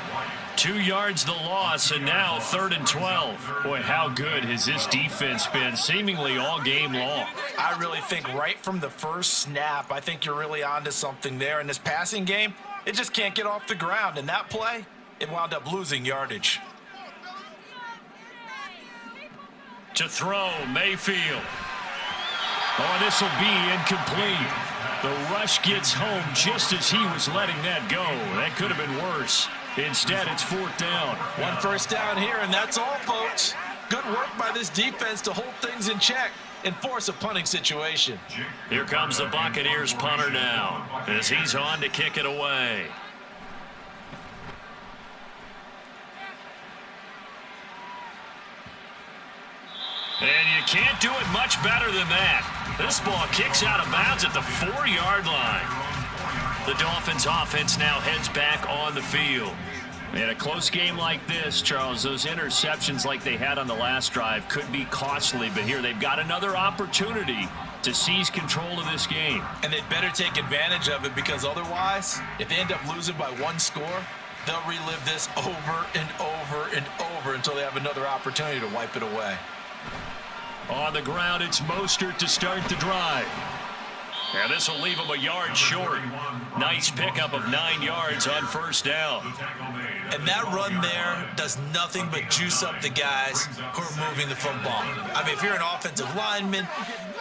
2 yards the loss, and now 3rd and 12. Boy, how good has this defense been seemingly all game long? I really think right from the first snap, I think you're really onto something there. In this passing game, it just can't get off the ground. And that play, it wound up losing yardage. To throw, Mayfield. Oh, this will be incomplete. The rush gets home just as he was letting that go. That could have been worse. Instead, it's 4th down. 1 first down here, and that's all, folks. Good work by this defense to hold things in check and force a punting situation. Here comes the Buccaneers punter now as he's on to kick it away. And you can't do it much better than that. This ball kicks out of bounds at the 4-yard line. The Dolphins offense now heads back on the field. In a close game like this, Charles, those interceptions like they had on the last drive could be costly, but here they've got another opportunity to seize control of this game. And they'd better take advantage of it, because otherwise, if they end up losing by one score, they'll relive this over and over and over until they have another opportunity to wipe it away. On the ground, it's Mostert to start the drive. And this will leave him a yard short. Nice pickup of 9 yards on first down. And that run there does nothing but juice up the guys who are moving the football. I mean, if you're an offensive lineman,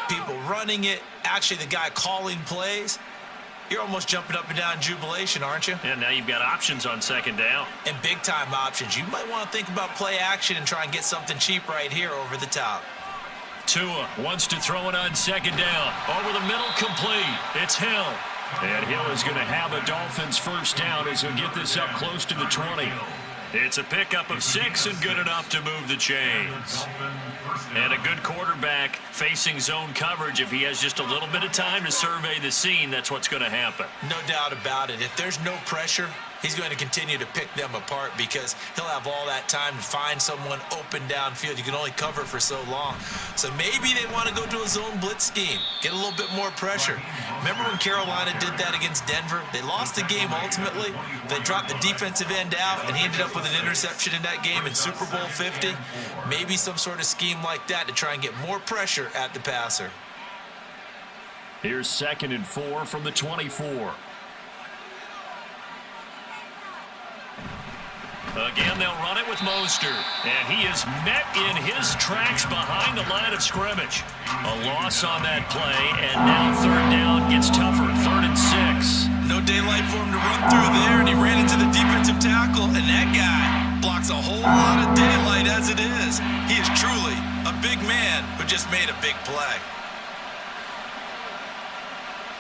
people running it, actually the guy calling plays, you're almost jumping up and down in jubilation, aren't you? And now you've got options on second down. And big-time options. You might want to think about play action and try and get something cheap right here over the top. Tua wants to throw it on second down. Over the middle, complete. It's Hill. And Hill is going to have a Dolphins first down as he'll get this up close to the 20. It's a pickup of 6 and good enough to move the chains. And a good quarterback facing zone coverage. If he has just a little bit of time to survey the scene, that's what's going to happen. No doubt about it. If there's no pressure, he's going to continue to pick them apart, because he'll have all that time to find someone open downfield. You can only cover for so long. So maybe they want to go to a zone blitz scheme, get a little bit more pressure. Remember when Carolina did that against Denver? They lost the game ultimately. They dropped the defensive end out, and he ended up with an interception in that game in Super Bowl 50. Maybe some sort of scheme like that to try and get more pressure at the passer. Here's 2nd and 4 from the 24. Again, they'll run it with Mostert. And he is met in his tracks behind the line of scrimmage. A loss on that play, and now third down gets tougher. 3rd and 6. No daylight for him to run through there, and he ran into the defensive tackle, and that guy blocks a whole lot of daylight as it is. He is truly a big man who just made a big play.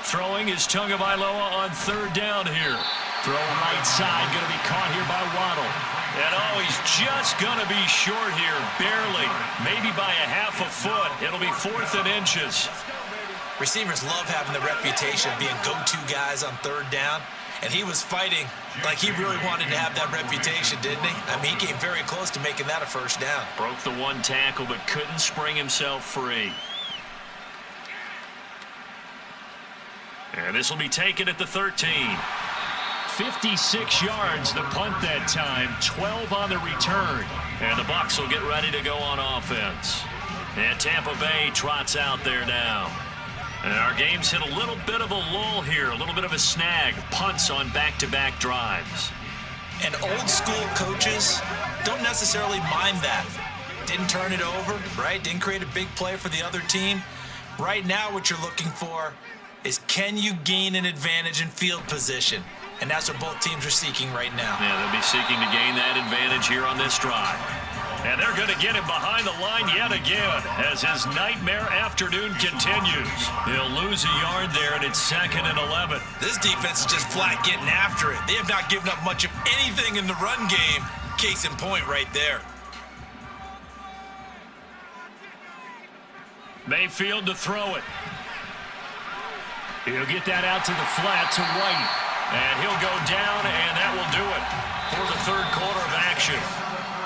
Throwing is Tagovailoa on 3rd down here. Throw right side, going to be caught here by Waddle. And he's just going to be short here, barely. Maybe by a half a foot. It'll be 4th and inches. Receivers love having the reputation of being go-to guys on 3rd down. And he was fighting like he really wanted to have that reputation, didn't he? I mean, he came very close to making that a first down. Broke the one tackle, but couldn't spring himself free. And this will be taken at the 13. 56 yards the punt that time, 12 on the return. And the Bucs will get ready to go on offense. And Tampa Bay trots out there now. And our game's hit a little bit of a lull here, a little bit of a snag. Punts on back-to-back drives. And old school coaches don't necessarily mind that. Didn't turn it over, right? Didn't create a big play for the other team. Right now what you're looking for is, can you gain an advantage in field position? And that's what both teams are seeking right now. Yeah, they'll be seeking to gain that advantage here on this drive. And they're going to get him behind the line yet again as his nightmare afternoon continues. He'll lose a yard there, and it's 2nd and 11. This defense is just flat getting after it. They have not given up much of anything in the run game. Case in point right there. Mayfield to throw it. He'll get that out to the flat to White. And he'll go down, and that will do it for the 3rd quarter of action.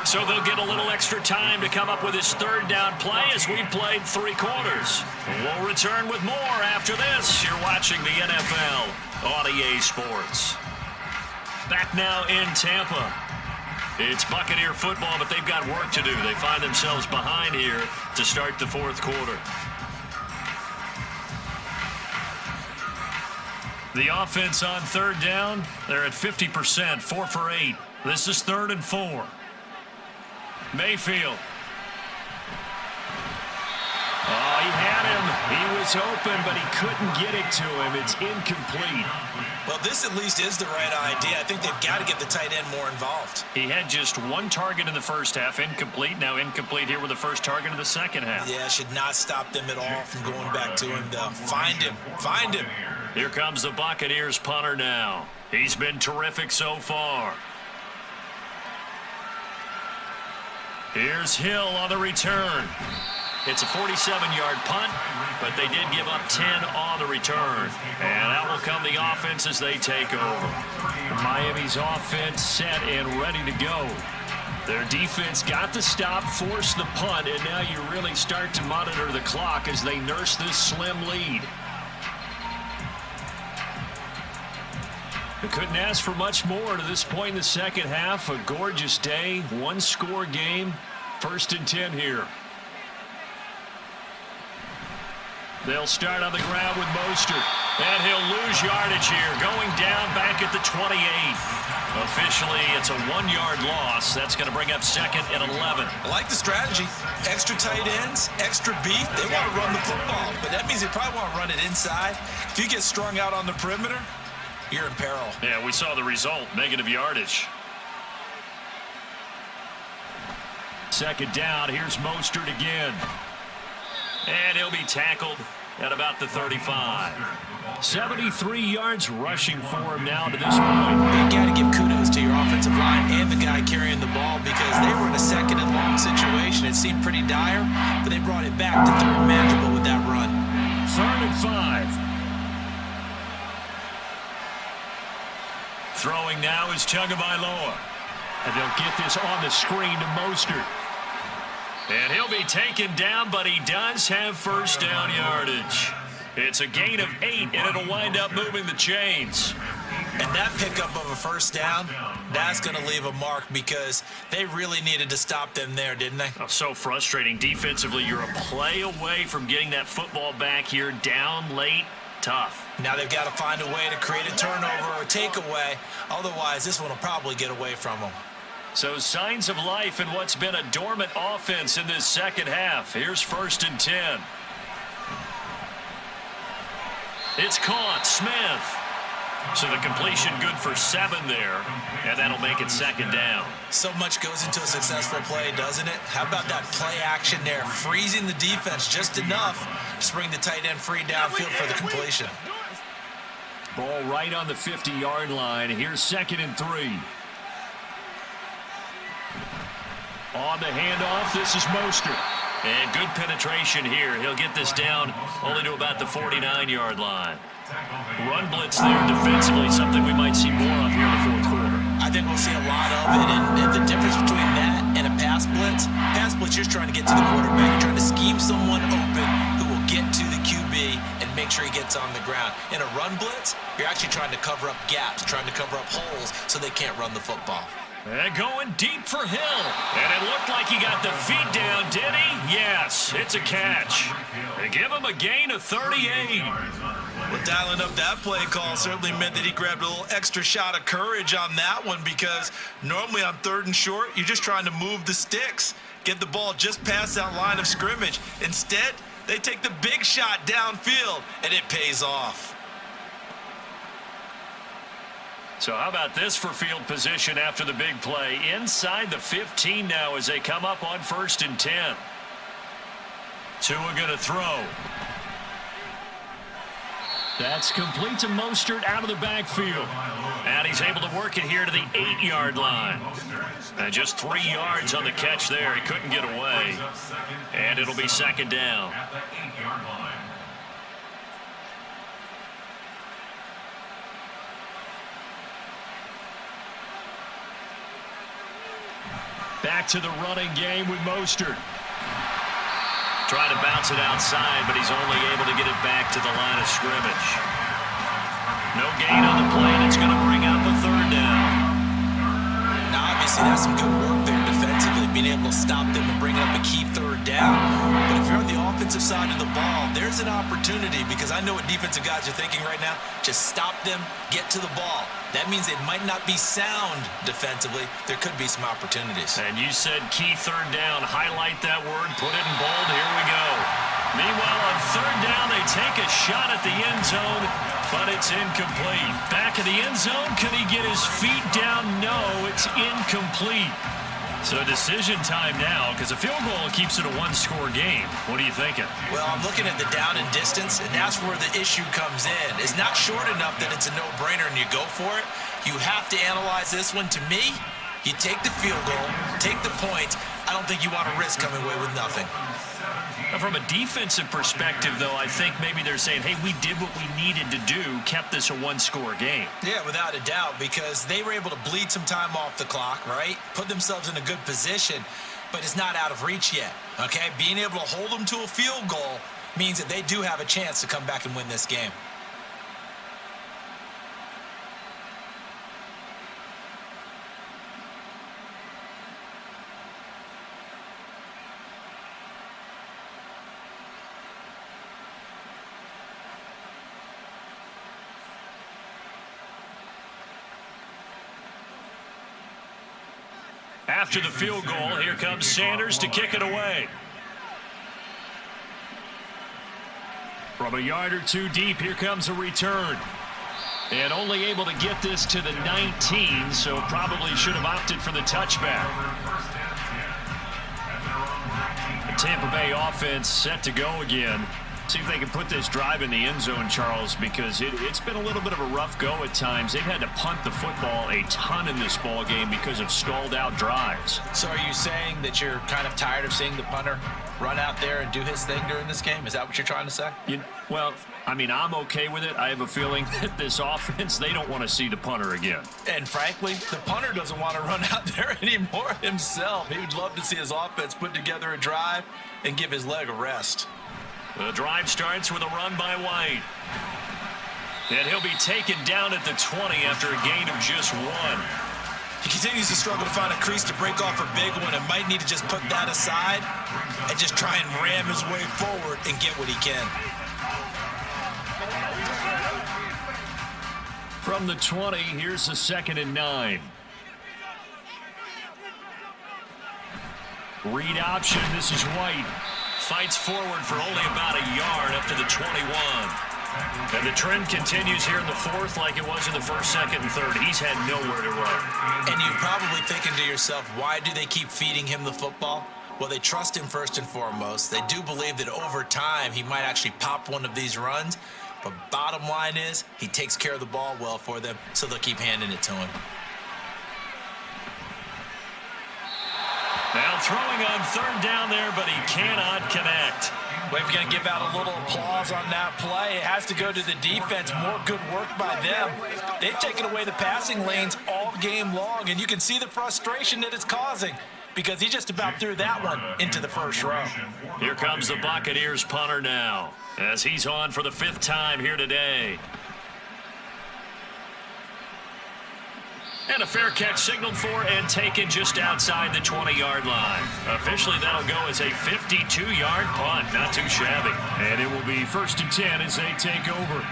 So they'll get a little extra time to come up with his 3rd down play as we've played 3 quarters. We'll return with more after this. You're watching the NFL on EA Sports. Back now in Tampa. It's Buccaneer football, but they've got work to do. They find themselves behind here to start the 4th quarter. The offense on 3rd down, they're at 50%, 4 for 8. This is 3rd and 4. Mayfield. Oh, he had him. He was open, but he couldn't get it to him. It's incomplete. Well, this at least is the right idea. I think they've got to get the tight end more involved. He had just 1 target in the first half, incomplete. Now incomplete here with the first target of the second half. Yeah, should not stop them at all from going back to him, though. Find him. Find him. Here comes the Buccaneers punter now. He's been terrific so far. Here's Hill on the return. It's a 47-yard punt, but they did give up 10 on the return. And that will come the offense as they take over. Miami's offense set and ready to go. Their defense got the stop, forced the punt, and now you really start to monitor the clock as they nurse this slim lead. They couldn't ask for much more to this point in the second half. A gorgeous day, one-score game, 1st and 10 here. They'll start on the ground with Mostert. And he'll lose yardage here, going down back at the 28. Officially, it's a 1-yard loss. That's going to bring up 2nd and 11. I like the strategy. Extra tight ends, extra beef. They want to run the football, but that means they probably want to run it inside. If you get strung out on the perimeter, you're in peril. Yeah, we saw the result, negative yardage. 2nd down, here's Mostert again. And he'll be tackled at about the 35. 73 yards rushing for him now to this point. You got to give kudos to your offensive line and the guy carrying the ball because they were in a 2nd and long situation. It seemed pretty dire, but they brought it back to 3rd and manageable with that run. 3rd and 5. Throwing now is Tagovailoa. And they'll get this on the screen to Mostert. And he'll be taken down, but he does have 1st down yardage. It's a gain of 8, and it'll wind up moving the chains. And that pickup of a 1st down, that's going to leave a mark because they really needed to stop them there, didn't they? Oh, so frustrating. Defensively, you're a play away from getting that football back here down late. Tough. Now they've got to find a way to create a turnover or a takeaway. Otherwise, this one will probably get away from them. So signs of life in what's been a dormant offense in this second half. Here's 1st and 10. It's caught. Smith. So the completion good for 7 there, and that'll make it 2nd down. So much goes into a successful play, doesn't it? How about that play action there, freezing the defense just enough to bring the tight end free downfield for the completion. Ball right on the 50-yard line. Here's 2nd and 3. On the handoff, this is Mostert. And good penetration here. He'll get this down only to about the 49-yard line. Run blitz there defensively, something we might see more of here in the 4th quarter. I think we'll see a lot of it, and the difference between that and a pass blitz, you're trying to get to the quarterback. You're trying to scheme someone open who will get to the QB and make sure he gets on the ground. In a run blitz, you're actually trying to cover up gaps, trying to cover up holes so they can't run the football. And going deep for Hill. And it looked like he got the feet down, did he? Yes, it's a catch. They give him a gain of 38. Well, dialing up that play call certainly meant that he grabbed a little extra shot of courage on that one because normally on 3rd and short, you're just trying to move the sticks, get the ball just past that line of scrimmage. Instead, they take the big shot downfield, and it pays off. So how about this for field position after the big play? Inside the 15 now as they come up on 1st and 10. Tua going to throw. That's complete to Mostert out of the backfield. And he's able to work it here to the 8-yard line. And just 3 yards on the catch there. He couldn't get away. And it'll be 2nd down. Back to the running game with Mostert. Trying to bounce it outside, but he's only able to get it back to the line of scrimmage. No gain on the play, and it's going to bring up a 3rd down. Now, obviously, that's some good work there defensively, being able to stop them and bring up a key 3rd down. But if you're on the offensive side of the ball, there's an opportunity because I know what defensive guys are thinking right now. Just stop them, get to the ball. That means it might not be sound defensively. There could be some opportunities. And you said key 3rd down. Highlight that word. Put it in bold. Here we go. Meanwhile, on 3rd down, they take a shot at the end zone, but it's incomplete. Back in the end zone. Can he get his feet down? No, it's incomplete. So decision time now because a field goal keeps it a 1-score game. What are you thinking? Well, I'm looking at the down and distance, and that's where the issue comes in. It's not short enough that it's a no-brainer and you go for it. You have to analyze this one. To me, you take the field goal, take the points. I don't think you want to risk coming away with nothing. from a defensive perspective, though, I think maybe they're saying, hey, we did what we needed to do, kept this a one-score game. Yeah, without a doubt, because they were able to bleed some time off the clock, right? Put themselves in a good position, but it's not out of reach yet, okay? Being able to hold them to a field goal means that they do have a chance to come back and win this game. After the field goal, here comes Sanders to kick it away. From a yard or two deep, here comes a return. And only able to get this to the 19, so probably should have opted for the touchback. The Tampa Bay offense set to go again. See if they can put this drive in the end zone, Charles, because it's been a little bit of a rough go at times. They've had to punt the football a ton in this ball game because of stalled out drives. So are you saying that you're kind of tired of seeing the punter run out there and do his thing during this game? Is that what you're trying to say? Well, I mean, I'm okay with it. I have a feeling that this offense, they don't want to see the punter again. And frankly, the punter doesn't want to run out there anymore himself. He would love to see his offense put together a drive and give his leg a rest. The drive starts with a run by White. And he'll be taken down at the 20 after a gain of just 1. He continues to struggle to find a crease to break off a big one and might need to just put that aside and just try and ram his way forward and get what he can. From the 20, here's the 2nd and 9. Read option, this is White. Fights forward for only about a yard up to the 21. And the trend continues here in the 4th like it was in the 1st, 2nd, and 3rd. He's had nowhere to run. And you're probably thinking to yourself, why do they keep feeding him the football? Well, they trust him first and foremost. They do believe that over time he might actually pop one of these runs. But bottom line is he takes care of the ball well for them, so they'll keep handing it to him. Now throwing on 3rd down there, but he cannot connect. Well, if you're going to give out a little applause on that play, it has to go to the defense. More good work by them. They've taken away the passing lanes all game long, and you can see the frustration that it's causing because he just about threw that one into the 1st row. Here comes the Buccaneers punter now as he's on for the 5th time here today. And a fair catch signaled for and taken just outside the 20-yard line. Officially, that'll go as a 52-yard punt. Not too shabby. And it will be 1st and 10 as they take over.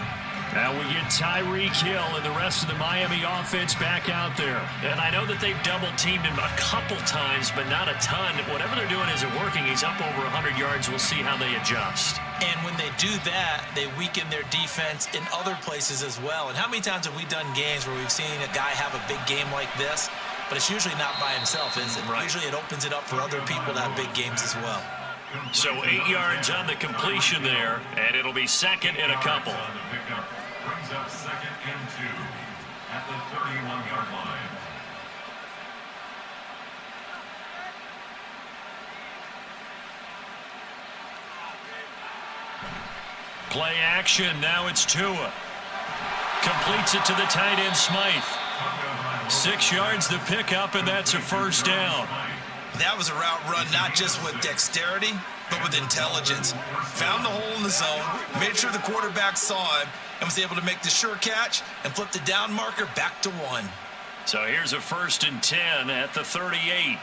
Now we get Tyreek Hill and the rest of the Miami offense back out there. And I know that they've double-teamed him a couple times, but not a ton. Whatever they're doing isn't working. He's up over 100 yards. We'll see how they adjust. And when they do that, they weaken their defense in other places as well. And how many times have we done games where we've seen a guy have a big game like this, but it's usually not by himself, is it? Right. Usually it opens it up for other people to have big games as well. So 8 yards on the completion there, and it'll be 2nd and a couple. Brings up 2nd and 2 at the 31-yard line. Play action, now it's Tua. Completes it to the tight end, Smythe. 6 yards the pickup, and that's a 1st down. That was a route run not just with dexterity, but with intelligence. Found the hole in the zone, made sure the quarterback saw him, and was able to make the sure catch and flip the down marker back to 1. So here's a 1st and 10 at the 38.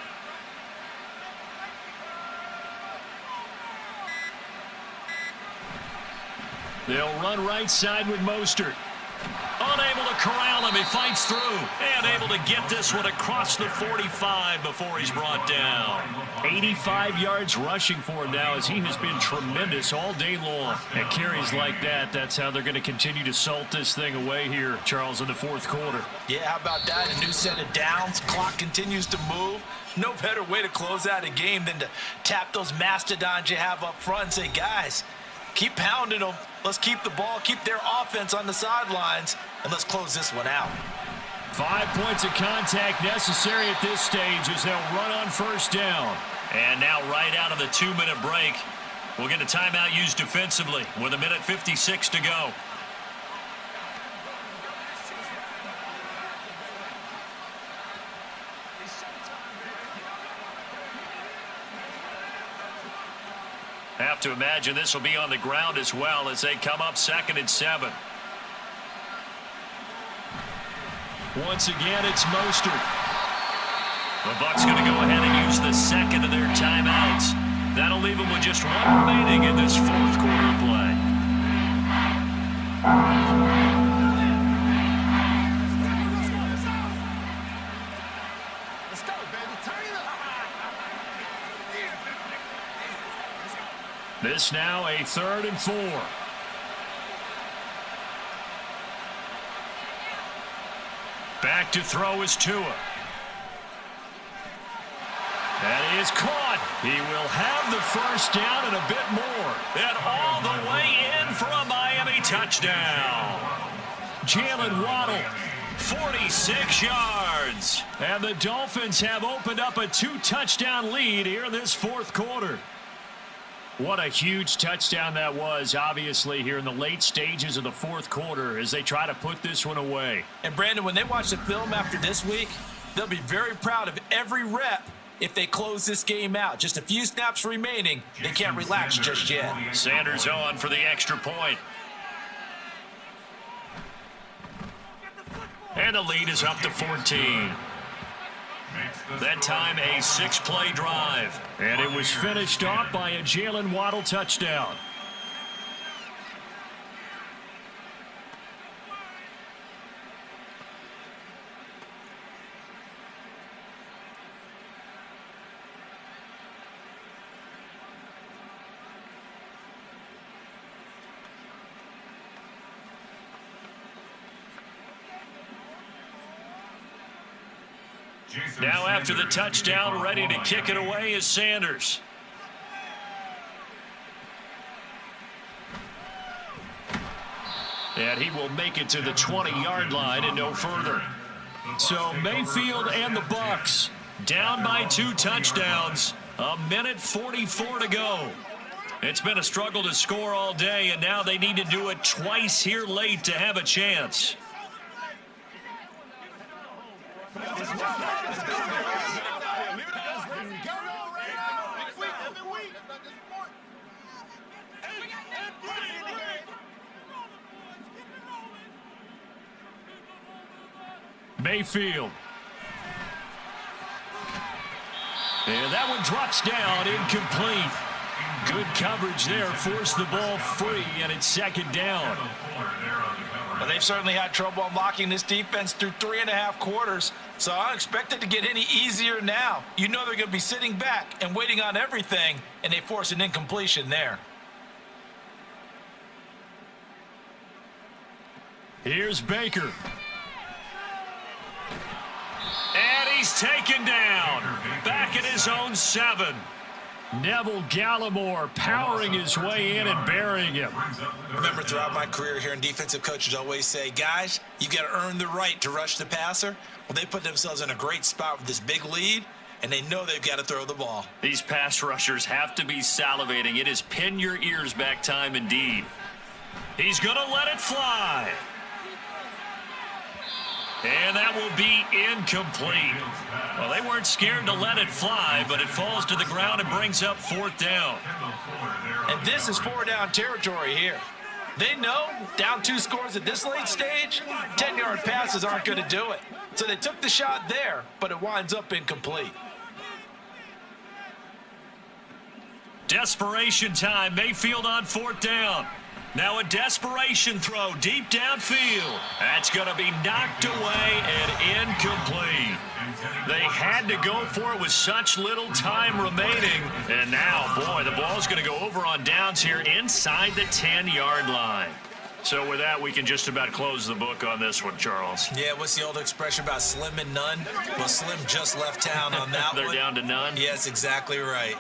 They'll run right side with Mostert. Unable to corral him. He fights through and able to get this one across the 45 before he's brought down. 85 yards rushing for him now as he has been tremendous all day long. And carries like that, that's how they're going to continue to salt this thing away here, Charles, in the 4th quarter. Yeah, how about that? A new set of downs. Clock continues to move. No better way to close out a game than to tap those mastodons you have up front and say, guys, keep pounding them. Let's keep the ball, keep their offense on the sidelines, and let's close this one out. 5 points of contact necessary at this stage as they'll run on 1st down. And now right out of the 2-minute break, We'll get a timeout used defensively with 1:56 to go. Have to imagine this will be on the ground as well as they come up 2nd and 7. Once again, it's Mostert. The Bucs going to go ahead and use the second of their timeouts. That'll leave them with just one remaining in this 4th quarter play. Let's go, baby. Turn it up. This now a 3rd and 4. Back to throw is Tua. That is caught. He will have the first down and a bit more. And all the way in for a Miami touchdown. Jalen Waddle, 46 yards. And the Dolphins have opened up a 2-touchdown lead here in this 4th quarter. What a huge touchdown that was, obviously, here in the late stages of the 4th quarter as they try to put this one away. And, Brandon, when they watch the film after this week, they'll be very proud of every rep if they close this game out. Just a few snaps remaining. They can't relax just yet. Sanders on for the extra point. And the lead is up to 14. That time a 6-play drive. And it was finished off by a Jalen Waddle touchdown. Now after the touchdown, ready to kick it away is Sanders. And he will make it to the 20-yard line and no further. So Mayfield and the Bucs down by 2 touchdowns. 1:44 to go. It's been a struggle to score all day, and now they need to do it twice here late to have a chance. Mayfield. And that one drops down, incomplete. Good coverage there, forced the ball free, and it's 2nd down. Well, they've certainly had trouble unlocking this defense through 3.5 quarters, so I don't expect it to get any easier now. You know they're going to be sitting back and waiting on everything, and they force an incompletion there. Here's Baker. And he's taken down. Back at his own 7. Neville Gallimore powering his way in and burying him. Remember, throughout my career here in defensive coaches always say, guys, you got to earn the right to rush the passer. Well, they put themselves in a great spot with this big lead, and they know they've got to throw the ball. These pass rushers have to be salivating. It is pin your ears back time indeed. He's going to let it fly. And that will be incomplete. Well, they weren't scared to let it fly, but it falls to the ground and brings up 4th down. And this is 4-down territory here. They know down 2 scores at this late stage, 10-yard passes aren't going to do it. So they took the shot there, but it winds up incomplete. Desperation time. Mayfield on 4th down. Now a desperation throw deep downfield. That's going to be knocked away and incomplete. They had to go for it with such little time remaining. And now, boy, the ball's going to go over on downs here inside the 10-yard line. So with that, we can just about close the book on this one, Charles. Yeah, what's the old expression about slim and none? Well, Slim just left town on that They're one. down to none? Yes, exactly right.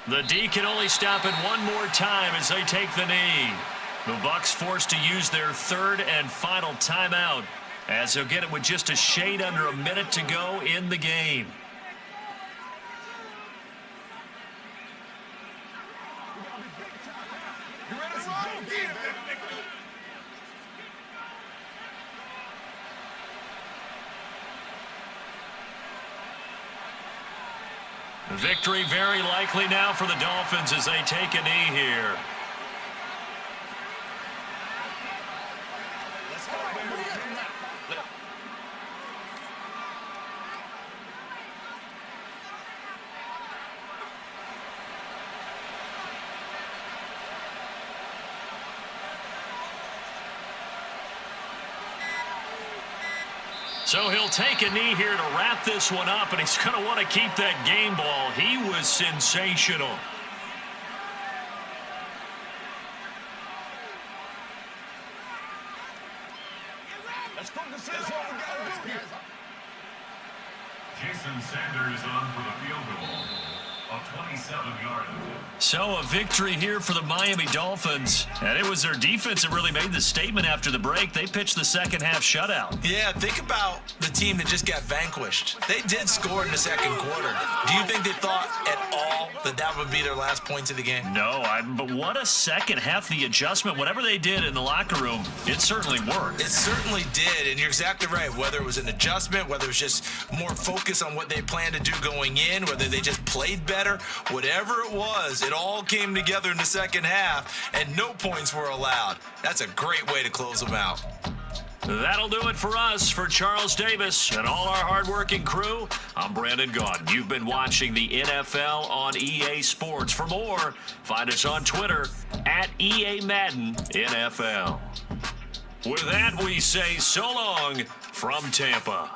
The D can only stop it one more time as they take the knee. The Bucs forced to use their third and final timeout as they'll get it with just a shade under a minute to go in the game. Victory very likely now for the Dolphins as they take a knee here. So he'll take a knee here to wrap this one up, and he's going to want to keep that game ball. He was sensational. Jason Sanders on for the field goal. A 27-yard. So a victory here for the Miami Dolphins. And it was their defense that really made the statement after the break. They pitched the second half shutout. Yeah, think about the team that just got vanquished. They did score in the second quarter. Do you think they thought at all that that would be their last points of the game? No, but what a second half. The adjustment, whatever they did in the locker room, it certainly worked. It certainly did, and you're exactly right. Whether it was an adjustment, whether it was just more focus on what they planned to do going in, whether they just played better, whatever it was, it all came together in the second half, and no points were allowed. That's a great way to close them out. That'll do it for us. For Charles Davis and all our hardworking crew, I'm Brandon Gaudin. You've been watching the NFL on EA Sports. For more, find us on Twitter at EA Madden NFL. With that, we say so long from Tampa.